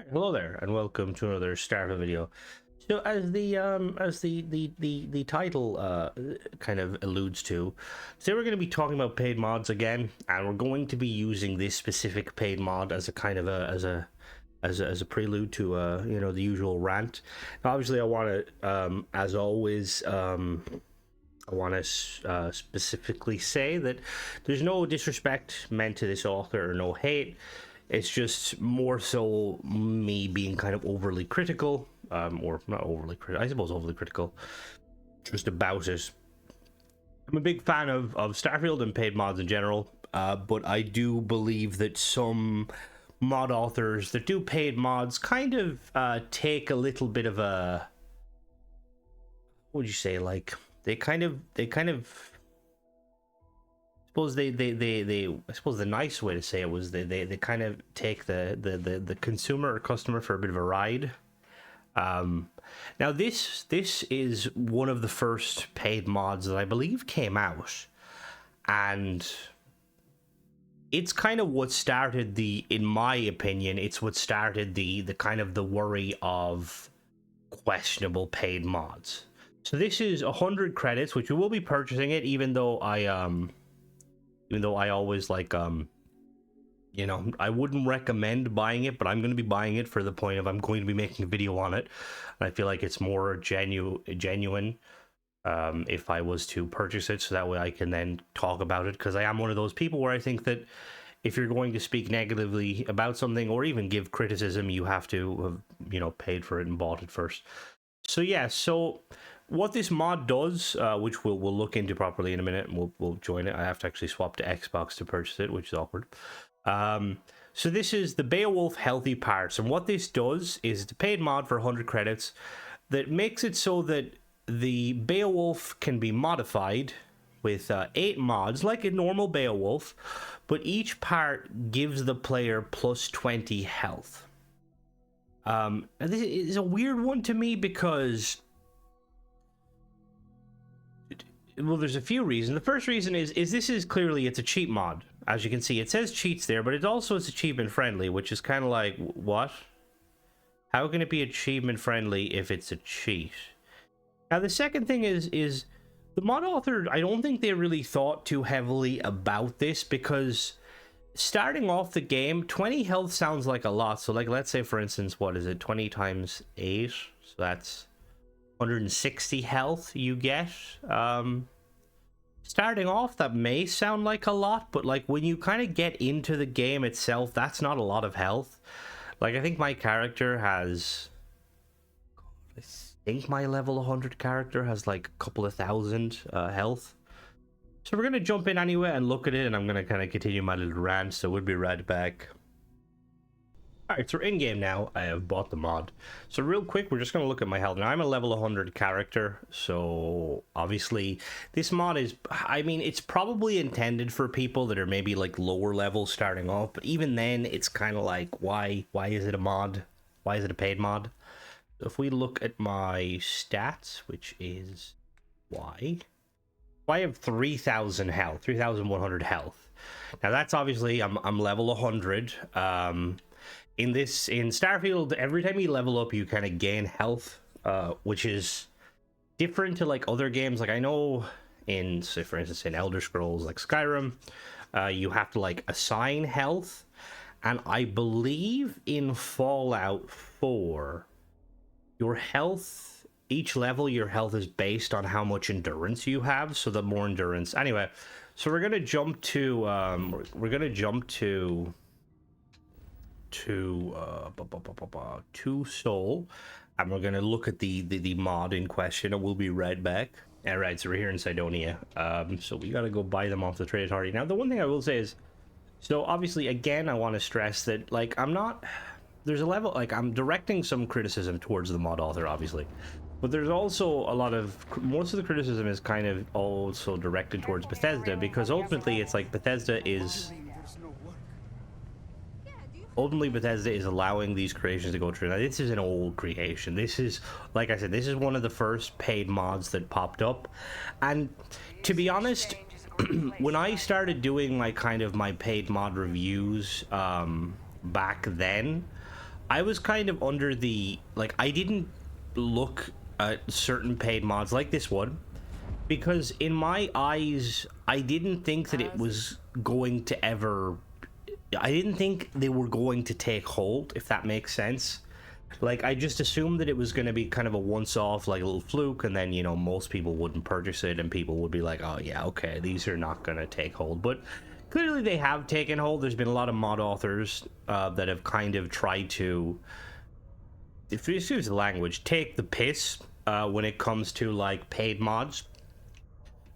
Hello there, and welcome to another Starfield video. So, as the title kind of alludes to, today we're going to be talking about paid mods again, and we're going to be using this specific paid mod as a kind of as a prelude to the usual rant. Now, obviously, I want to as always. I want to specifically say that there's no disrespect meant to this author or no hate. It's just more so me being kind of overly critical, or not overly critical, I suppose overly critical, just about it. I'm a big fan of Starfield and paid mods in general, but I do believe that some mod authors that do paid mods kind of take a little bit of a, what would you say, like, they kind of I suppose the nice way to say it was they kind of take the consumer or customer for a bit of a ride. Now this is one of the first paid mods that I believe came out, and it's kind of what started in my opinion, it's what started the kind of the worry of questionable paid mods. So this is 100 credits, which we will be purchasing it, even though I always like, I wouldn't recommend buying it, but I'm going to be buying it for the point of I'm going to be making a video on it. And I feel like it's more genuine if I was to purchase it, so that way I can then talk about it, because I am one of those people where I think that if you're going to speak negatively about something or even give criticism, you have to have, paid for it and bought it first. So yeah, so what this mod does, which we'll look into properly in a minute, and we'll join it. I have to actually swap to Xbox to purchase it, which is awkward. So this is the Beowulf Healthy Parts, and what this does is it's a paid mod for 100 credits that makes it so that the Beowulf can be modified with 8 mods, like a normal Beowulf, but each part gives the player plus 20 health. And this is a weird one to me because, well, there's a few reasons. The first reason is this is clearly, it's a cheat mod. As you can see, it says cheats there, but it also is achievement friendly, which is kind of like, what? How can it be achievement friendly if it's a cheat? Now, the second thing is the mod author, I don't think they really thought too heavily about this, because starting off the game, 20 health sounds like a lot. So, like, let's say, for instance, what is it? 20 times 8. So that's 160 health you get. Starting off, that may sound like a lot, but like when you kind of get into the game itself, that's not a lot of health. Like, I think my character has, I think my level 100 character has like a couple of thousand health. So we're going to jump in anyway and look at it, and I'm going to kind of continue my little rant, so we'll be right back. Alright, so we're in game now. I have bought the mod. So real quick, we're just going to look at my health. Now, I'm a level 100 character, so obviously this mod is, I mean, it's probably intended for people that are maybe like lower level starting off, but even then, it's kind of like, why is it a mod? Why is it a paid mod? So if we look at my stats, which is I have 3,000 health, 3,100 health. Now that's obviously, I'm level 100. In Starfield, every time you level up, you kind of gain health, which is different to like other games. Like, I know in, say for instance, in Elder Scrolls like Skyrim, you have to like assign health, and I believe in Fallout 4, your health, each level, your health is based on how much endurance you have. So the more endurance, anyway. So we're gonna jump to Soul, and we're gonna look at the mod in question, and we'll be right back. All right, so we're here in Cydonia. So we gotta go buy them off the trade authority. Now, the one thing I will say is, so obviously, again, I want to stress that, like, there's a level, like, I'm directing some criticism towards the mod author, obviously, but there's also most of the criticism is kind of also directed towards Bethesda, because ultimately it's like Bethesda is allowing these creations to go through. Now, this is an old creation. This is, like I said, this is one of the first paid mods that popped up, and to be honest, when I started doing my paid mod reviews back then, I was kind of under the, like, I didn't look at certain paid mods like this one, because in my eyes, I didn't think that it was going to ever, I didn't think they were going to take hold, if that makes sense. Like, I just assumed that it was going to be kind of a once-off, like a little fluke, and then, you know, most people wouldn't purchase it, and people would be like, oh yeah, okay, these are not going to take hold. But clearly they have taken hold. There's been a lot of mod authors that have kind of tried to, if you excuse the language, take the piss when it comes to, like, paid mods.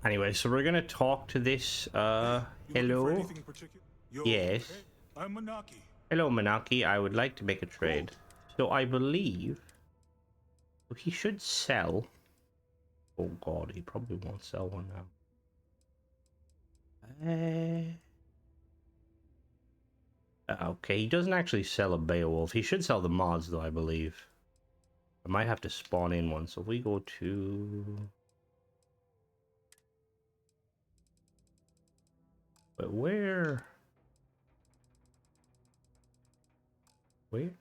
Anyway, so we're going to talk to this, hello? Yes. Okay. I'm Manaki. Hello, Manaki. I would like to make a trade. So I believe he should sell. Oh god, he probably won't sell one now. Okay, he doesn't actually sell a Beowulf. He should sell the mods though, I believe. I might have to spawn in one. So if we go to... But where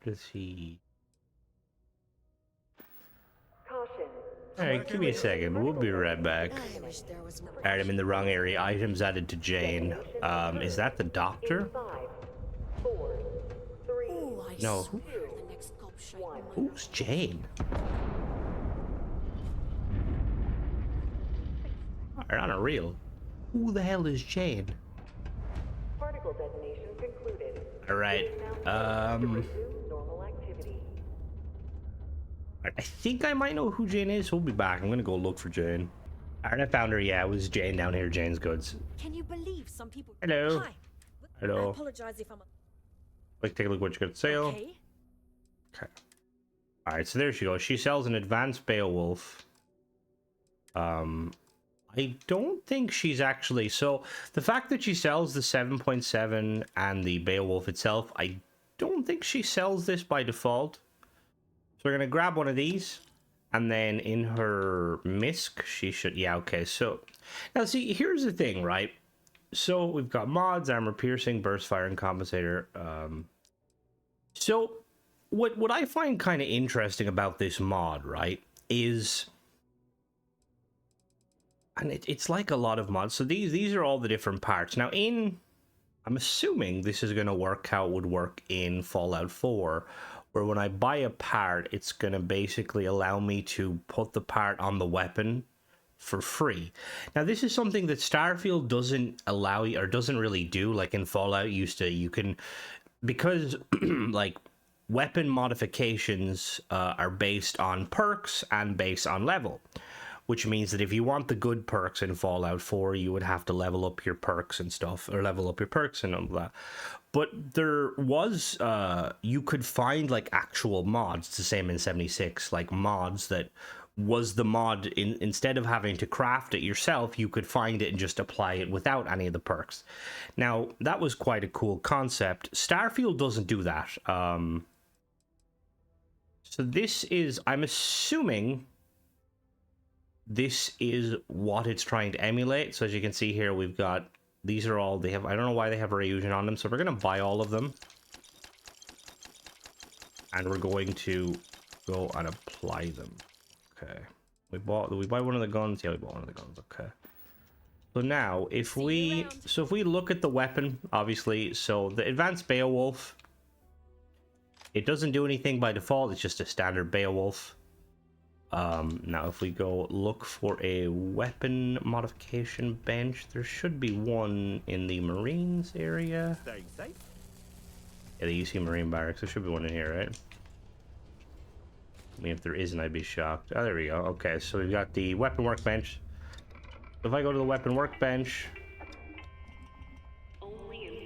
does he... Alright, give me a second. We'll be right back. Alright, I'm in the wrong area. Items added to Jane. Is that the doctor? No. Who's Jane? Alright, on a reel. Who the hell is Jane? Particle detonation concluded. Alright, I think I might know who Jane is. We'll be back. I'm gonna go look for Jane. Alright, I found her. Yeah, it was Jane down here. Jane's goods. Can you believe some people? Hello. Hi. Hello. I apologize if I'm. Let's take a look what you got to sale. Okay. Okay. Alright, so there she goes. She sells an advanced Beowulf. I don't think she's actually... So, the fact that she sells the 7.7 and the Beowulf itself, I don't think she sells this by default. So we're going to grab one of these. And then in her misc, she should... Yeah, okay. So, now see, here's the thing, right? So, we've got mods, armor piercing, burst fire, and compensator. So, what I find kind of interesting about this mod, right, is... And it's like a lot of mods. So these are all the different parts. Now I'm assuming this is going to work how it would work in Fallout 4, where when I buy a part, it's going to basically allow me to put the part on the weapon for free. Now this is something that Starfield doesn't allow you, or doesn't really do. Like in Fallout you can, because like weapon modifications are based on perks and based on level. Which means that if you want the good perks in Fallout 4, you would have to level up your perks and stuff, or level up your perks and all that. But there was, you could find like actual mods, it's the same in 76, like mods that was the mod, instead of having to craft it yourself, you could find it and just apply it without any of the perks. Now, that was quite a cool concept. Starfield doesn't do that. So this is, I'm assuming... This is what it's trying to emulate. So as you can see here, we've got, these are all, they have, I don't know why they have Rayusion on them. So we're going to buy all of them. And we're going to go and apply them. Okay. We buy one of the guns. Yeah, we bought one of the guns. Okay. So now, if we look at the weapon, obviously, so the advanced Beowulf, it doesn't do anything by default. It's just a standard Beowulf. Now if we go look for a weapon modification bench, there should be one in the Marines area. Stay safe. Yeah, the UC Marine Barracks. There should be one in here, right? I mean, if there isn't, I'd be shocked. Oh, there we go. Okay, so we've got the weapon workbench. If I go to the weapon workbench...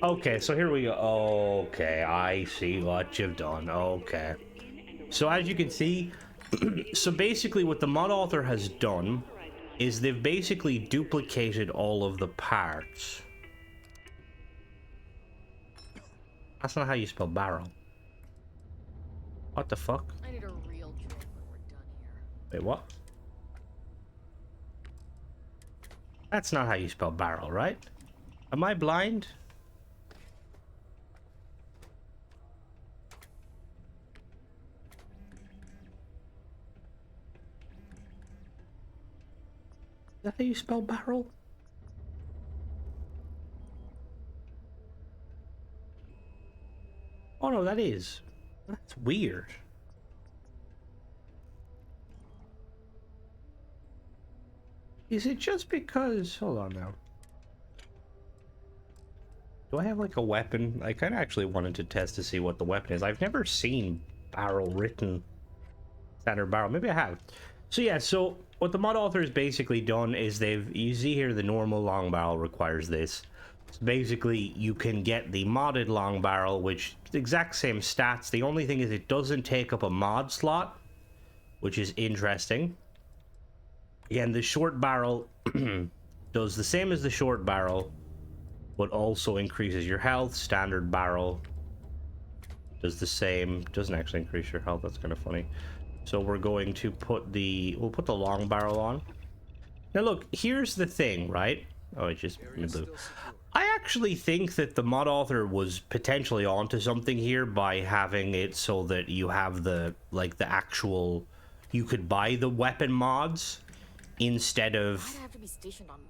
Okay, so here we go. Okay, I see what you've done. Okay. So as you can see... So basically what the mod author has done is they've basically duplicated all of the parts. That's not how you spell barrel. What the fuck? I need a real drill when we're done here. Wait, what? That's not how you spell barrel, right? Am I blind? that how you spell barrel? Oh no, that is. That's weird. Is it just because... Hold on now. Do I have like a weapon? I kind of actually wanted to test to see what the weapon is. I've never seen barrel written. Standard barrel. Maybe I have. So yeah, so what the mod author has basically done is you see here the normal long barrel requires this. So basically you can get the modded long barrel, which is the exact same stats. The only thing is it doesn't take up a mod slot, which is interesting. Again, the short barrel does the same as the short barrel, but also increases your health. Standard barrel does the same, doesn't actually increase your health. That's kind of funny. So we're going to put we'll put the long barrel on. Now look, here's the thing, right? Oh, it just blew. I actually think that the mod author was potentially onto something here by having it so that you have the actual, you could buy the weapon mods instead of,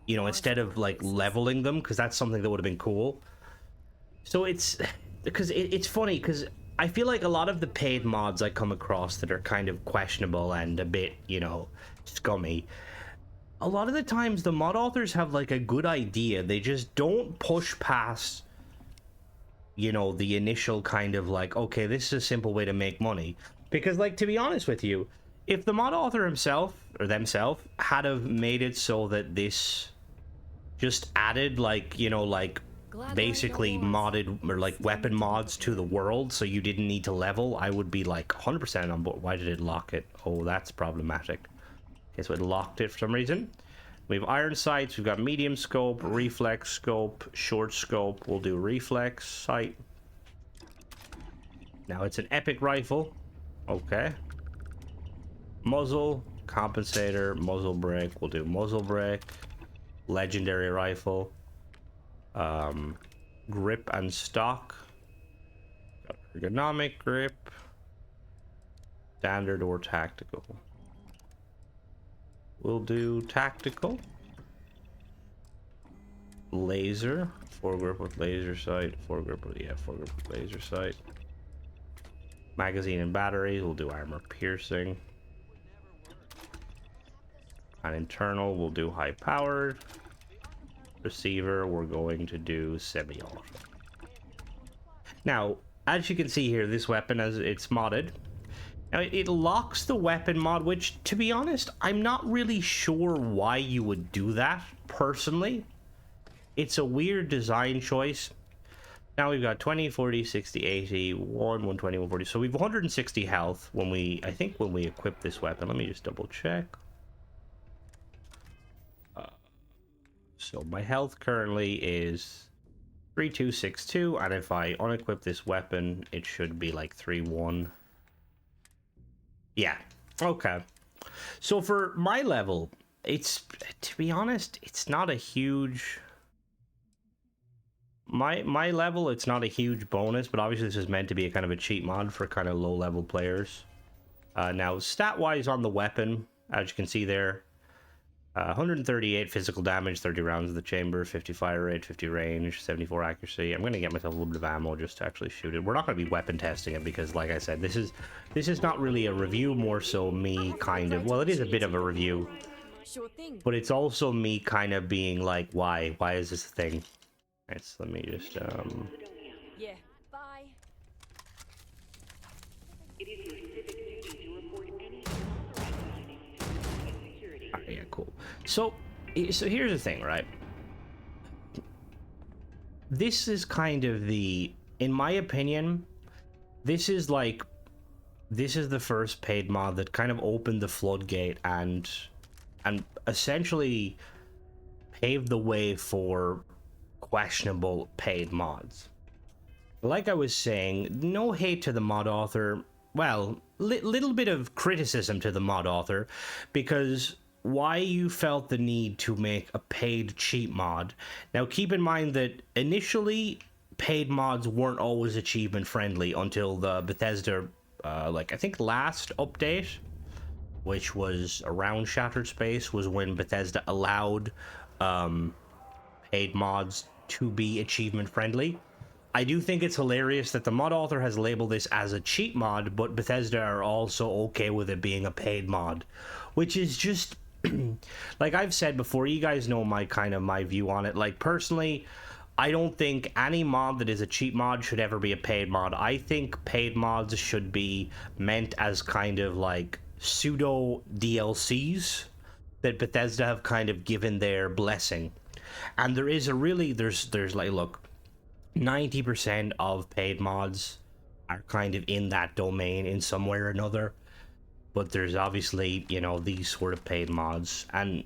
you know, instead of like leveling them, because that's something that would have been cool. So it's because it's funny because I feel like a lot of the paid mods I come across that are kind of questionable and a bit, you know, scummy, a lot of the times the mod authors have like a good idea. They just don't push past, you know, the initial kind of like, okay, this is a simple way to make money. Because, like, to be honest with you, if the mod author himself or themselves had have made it so that this just added, like, you know, like basically modded or like weapon mods to the world so you didn't need to level, I would be like 100% on board. Why did it lock it? Oh, that's problematic. Okay, so it locked it for some reason. We have iron sights, we've got medium scope, reflex scope, short scope. We'll do reflex sight. Now it's an epic rifle. Okay. Muzzle, compensator, muzzle brake. We'll do muzzle brake. Legendary rifle. Grip and stock. Got ergonomic grip. Standard or tactical. We'll do tactical. Laser. Foregrip with laser sight. Foregrip with, yeah, foregrip with laser sight. Magazine and batteries. We'll do armor piercing. And internal, we'll do high powered. Receiver, we're going to do semi-auto. Now, as you can see here, this weapon, as it's modded, now it locks the weapon mod, which, to be honest, I'm not really sure why you would do that, personally. It's a weird design choice. Now we've got 20, 40, 60, 80, 120, 140. So we've 160 health when we, I think when we equip this weapon. Let me just double check. So my health currently is 3262, and if I unequip this weapon, it should be like 31. Yeah, okay. So for my level, it's, to be honest, it's not a huge... My level, it's not a huge bonus, but obviously this is meant to be a kind of a cheat mod for kind of low-level players. Now, stat-wise on the weapon, as you can see there, 138 physical damage, 30 rounds of the chamber, 50 fire rate, 50 range, 74 accuracy. I'm going to get myself a little bit of ammo just to actually shoot it. We're not going to be weapon testing it because, like I said, this is not really a review, more so me kind of... Well, it is a bit of a review, Sure thing. but it's also me kind of being like, why? Why is this a thing? Alright, so let me just, Yeah. Bye. It is your civic duty to report any unauthorized findings to security. Alright, yeah, cool. So here's the thing, right? This is kind of the, in my opinion, this is the first paid mod that kind of opened the floodgate and essentially paved the way for questionable paid mods. Like I was saying, no hate to the mod author. Well, little bit of criticism to the mod author, because why you felt the need to make a paid cheat mod. Now keep in mind that initially paid mods weren't always achievement friendly until the Bethesda, like I think last update, which was around Shattered Space, was when Bethesda allowed paid mods to be achievement friendly. I do think it's hilarious that the mod author has labeled this as a cheat mod, but Bethesda are also okay with it being a paid mod, which is just like I've said before, you guys know my view on it. Like, personally, I don't think any mod that is a cheat mod should ever be a paid mod. I think paid mods should be meant as kind of like pseudo DLCs that Bethesda have kind of given their blessing. And there is a really there's like, look, 90% of paid mods are kind of in that domain in some way or another, but there's obviously, you know, these sort of paid mods, and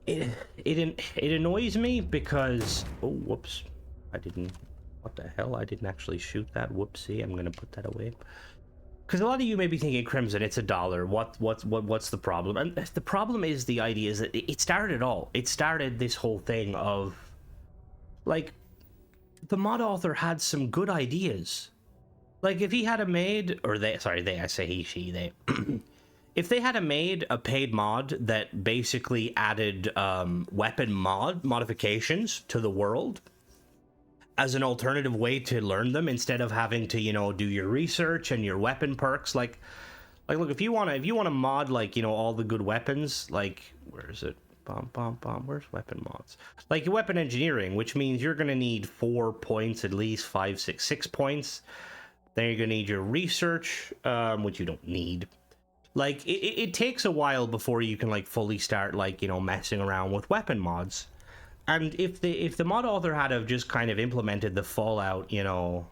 it annoys me because, oh, whoops, what the hell, I didn't actually shoot that. Whoopsie, I'm gonna put that away. Because a lot of you may be thinking, Crimson, it's $1. What's the problem? And the problem is, the idea is that it started it all. It started this whole thing of, like, the mod author had some good ideas. Like, if he had a made, or they, sorry, they, I say he, she, they. If they had a made a paid mod that basically added weapon modifications to the world as an alternative way to learn them, instead of having to, you know, do your research and your weapon perks, like look, if you want to mod, like, you know, all the good weapons, like, where is it? Where's weapon mods? Like your weapon engineering, which means you're gonna need 4 points at least, 5, 6, 6 points. Then you're gonna need your research, which you don't need. Like, it takes a while before you can, like, fully start, like, you know, messing around with weapon mods. And if the mod author had have just kind of implemented the Fallout, you know,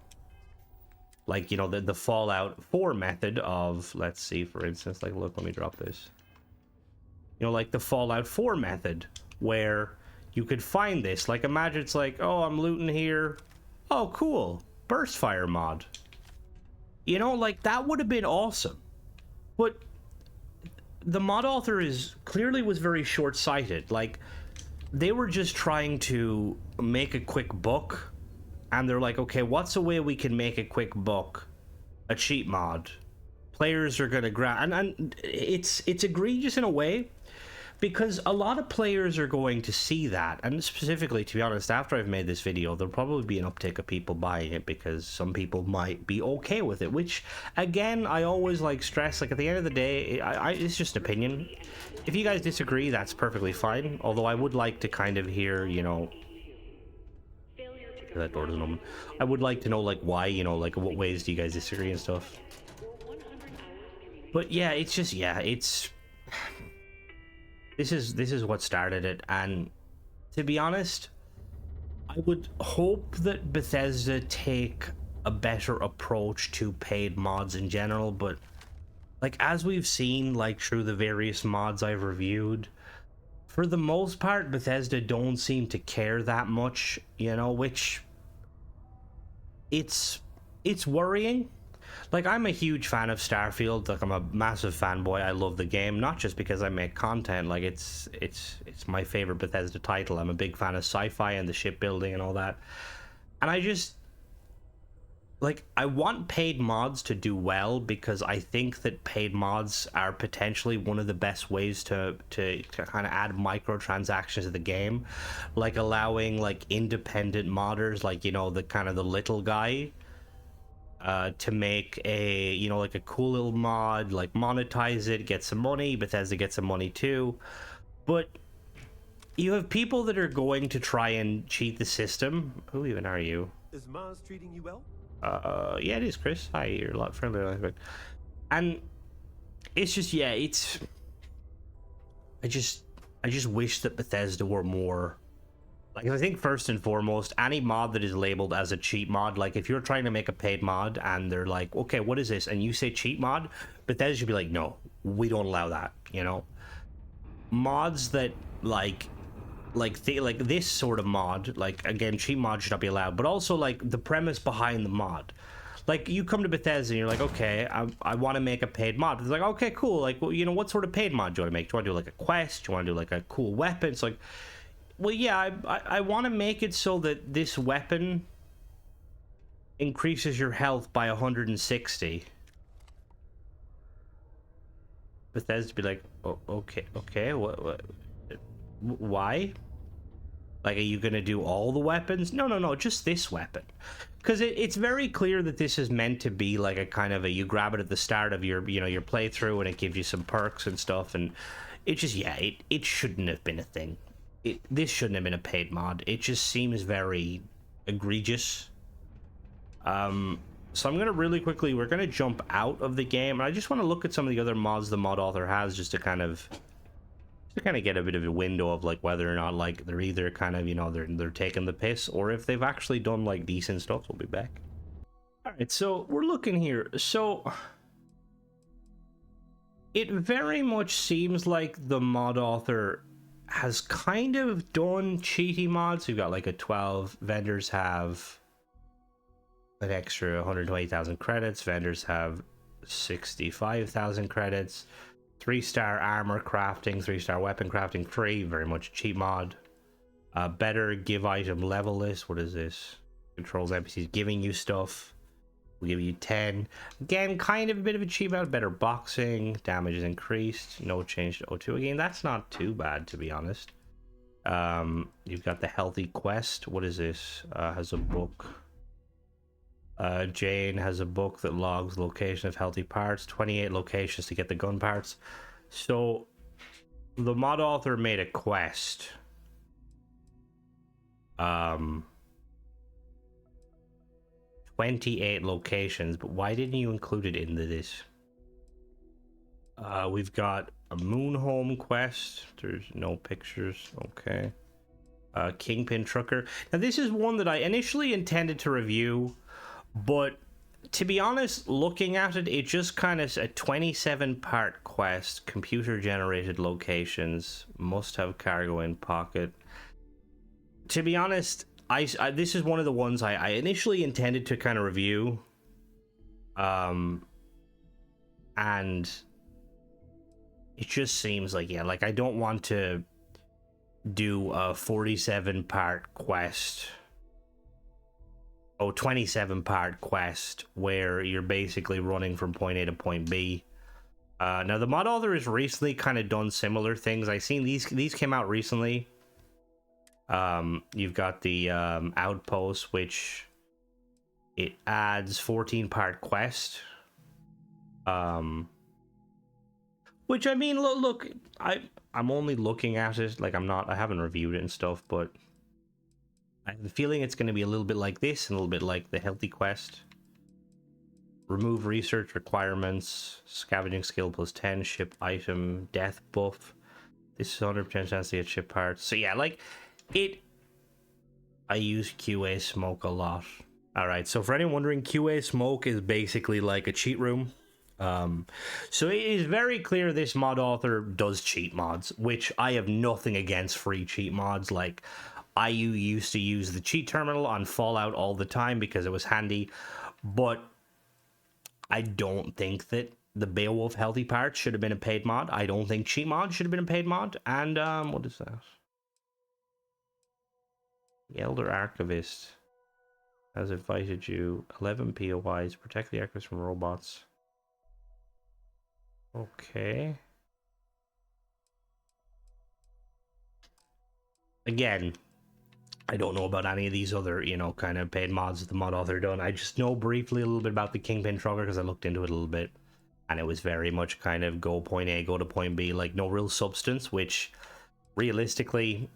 like, you know, the Fallout 4 method of, let's see, for instance, like, look, let me drop this. You know, like the Fallout 4 method, where you could find this. Like, imagine it's like, oh, I'm looting here. Oh, cool. Burst fire mod. You know, like, that would have been awesome. But the mod author was very short-sighted. Like, they were just trying to make a quick buck, and they're like, okay, what's a way we can make a quick buck? A cheat mod. Players are gonna grab, and it's egregious in a way, because a lot of players are going to see that, and specifically, to be honest, after I've made this video, there'll probably be an uptick of people buying it, because some people might be okay with it, which, again, I always, like, stress, like, at the end of the day, it's just opinion. If you guys disagree, that's perfectly fine, although I would like to kind of hear, you know, that door doesn't open. I would like to know, like, why, you know, like, what ways do you guys disagree and stuff. But yeah, it's just, yeah, it's... This is what started it, and to be honest, I would hope that Bethesda take a better approach to paid mods in general, but, like, as we've seen, like, through the various mods I've reviewed, for the most part, Bethesda don't seem to care that much, you know, which it's worrying. Like, I'm a huge fan of Starfield. Like, I'm a massive fanboy. I love the game, not just because I make content. Like, it's my favorite Bethesda title. I'm a big fan of sci-fi and the shipbuilding and all that. And I just, like, I want paid mods to do well, because I think that paid mods are potentially one of the best ways to kind of add microtransactions to the game, like allowing, like, independent modders, like, you know, the kind of the little guy, to make a, you know, like a cool little mod, like monetize it, get some money. Bethesda gets some money too. But you have people that are going to try and cheat the system. Who even are you? Is Mars treating you well? Yeah, it is, Chris. Hi, you're a lot friendlier. And it's just, yeah, it's... I just wish that Bethesda were more... Like, I think first and foremost, any mod that is labeled as a cheat mod, like, if you're trying to make a paid mod and they're like, okay, what is this? And you say cheat mod, Bethesda should be like, no, we don't allow that, you know? Mods that, like this sort of mod, like, again, cheat mod should not be allowed, but also, like, the premise behind the mod. Like, you come to Bethesda and you're like, okay, I want to make a paid mod. It's like, okay, cool. Like, well, you know, what sort of paid mod do you want to make? Do you want to do, like, a quest? Do you want to do, like, a cool weapon? It's like... Well, yeah, I want to make it so that this weapon increases your health by 160. Bethesda be like, oh, okay, what, why? Like, are you gonna do all the weapons? No, just this weapon. Because it's very clear that this is meant to be like a kind of a, you grab it at the start of your, your playthrough, and it gives you some perks and stuff, and it just, yeah, it shouldn't have been a thing. This shouldn't have been a paid mod. It just seems very egregious. So I'm gonna really quickly, we're gonna jump out of the game, and I just want to look at some of the other mods the mod author has, just to kind of get a bit of a window of like whether or not like they're either kind of, they're taking the piss, or if they've actually done like decent stuff. We'll be back. All right, so we're looking here. So it very much seems like the mod author has kind of done cheaty mods. We've got like a 12 vendors have an extra 120,000 credits. Vendors have 65,000 credits. 3-star armor crafting, 3-star weapon crafting free, very much cheap mod. Better give item level list. What is this? Controls NPCs giving you stuff. We'll give you 10. Again, kind of a bit of a cheap mod. Better boxing. Damage is increased. No change to O2. Again, that's not too bad, to be honest. You've got the healthy quest. What is this? Has a book. Jane has a book that logs location of healthy parts. 28 locations to get the gun parts. So the mod author made a quest. 28 locations, but why didn't you include it into this? We've got a moon home quest. There's no pictures. Okay. Kingpin trucker. Now this is one that I initially intended to review, but to be honest, looking at it, it just kind of a 27-part quest, computer-generated locations, must have cargo in pocket. To be honest, I this is one of the ones I initially intended to kind of review, and it just seems like, yeah, like I don't want to do a 47-part quest. 27-part quest where you're basically running from point A to point B. Now the mod author has recently kind of done similar things. I've seen these came out recently. You've got the outpost, which it adds 14-part quest. Which, I mean, look, I'm only looking at it, like I haven't reviewed it and stuff, but I have the feeling it's going to be a little bit like this and a little bit like the healthy quest. Remove research requirements, scavenging skill plus 10, ship item, death buff. This is 100% chance to get ship parts. So yeah, like it. I use QA smoke a lot. All right, so for anyone wondering, QA smoke is basically like a cheat room. So it is very clear this mod author does cheat mods, which I have nothing against free cheat mods. Like, I used to use the cheat terminal on Fallout all the time because it was handy, but I don't think that the Beowulf healthy parts should have been a paid mod. I don't think cheat mod should have been a paid mod. And what is that? The Elder Archivist has invited you. 11 POIs. Protect the archivists from robots. Okay. Again, I don't know about any of these other, kind of paid mods that the mod author done. I just know briefly a little bit about the Kingpin trucker because I looked into it a little bit. And it was very much kind of go point A, go to point B, like no real substance, which realistically,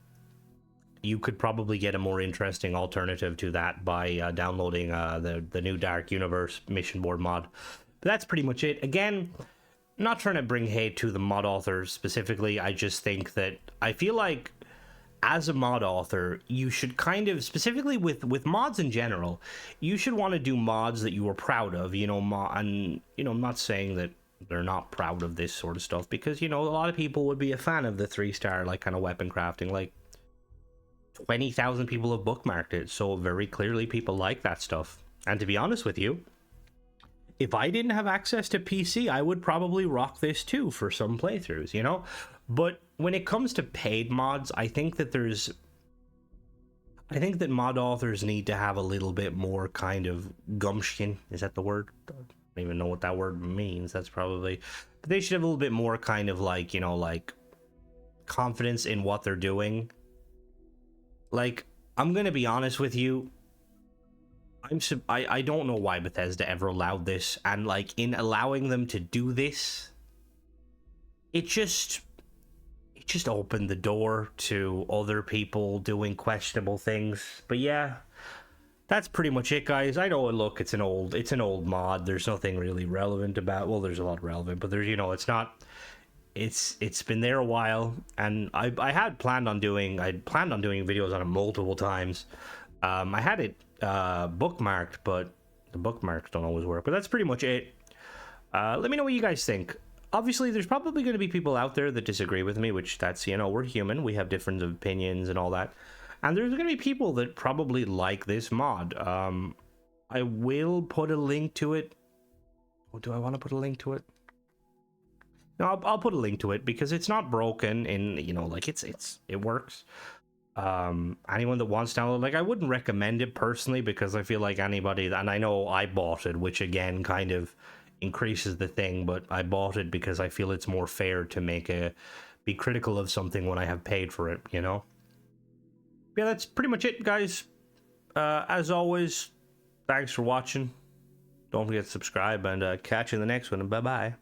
you could probably get a more interesting alternative to that by downloading the new Dark Universe mission board mod. But that's pretty much it. Again, I'm not trying to bring hate to the mod author specifically. I just think that I feel like as a mod author, you should kind of, specifically with mods in general, you should want to do mods that you are proud of, and, I'm not saying that they're not proud of this sort of stuff, because, a lot of people would be a fan of the 3-star, like, kind of weapon crafting, like, 20,000 people have bookmarked it, so very clearly people like that stuff. And to be honest with you, if I didn't have access to PC, I would probably rock this too for some playthroughs, But when it comes to paid mods, I think that mod authors need to have a little bit more kind of gumption. Is that the word? don't even know what that word means. That's probably, but they should have a little bit more kind of like, you know, like confidence in what they're doing. Like, I'm gonna be honest with you, I don't know why Bethesda ever allowed this, and like in allowing them to do this, it just opened the door to other people doing questionable things. But yeah, that's pretty much it, guys. I know, look, it's an old mod. There's nothing really relevant about, well, there's a lot relevant, but there's, you know, it's not, it's been there a while, and I had planned on doing videos on it multiple times. I had it bookmarked, but the bookmarks don't always work. But that's pretty much it. Let me know what you guys think. Obviously, there's probably going to be people out there that disagree with me, which that's, you know, we're human. We have different opinions and all that. And there's going to be people that probably like this mod. I will put a link to it. Or do I want to put a link to it? No, I'll put a link to it because it's not broken, and, you know, like it works. Anyone that wants to download, like, I wouldn't recommend it personally because I feel like anybody, and I know I bought it, which again kind of increases the thing, but I bought it because I feel it's more fair to be critical of something when I have paid for it, you know? Yeah, that's pretty much it, guys. As always, thanks for watching. Don't forget to subscribe, and catch you in the next one, and bye-bye.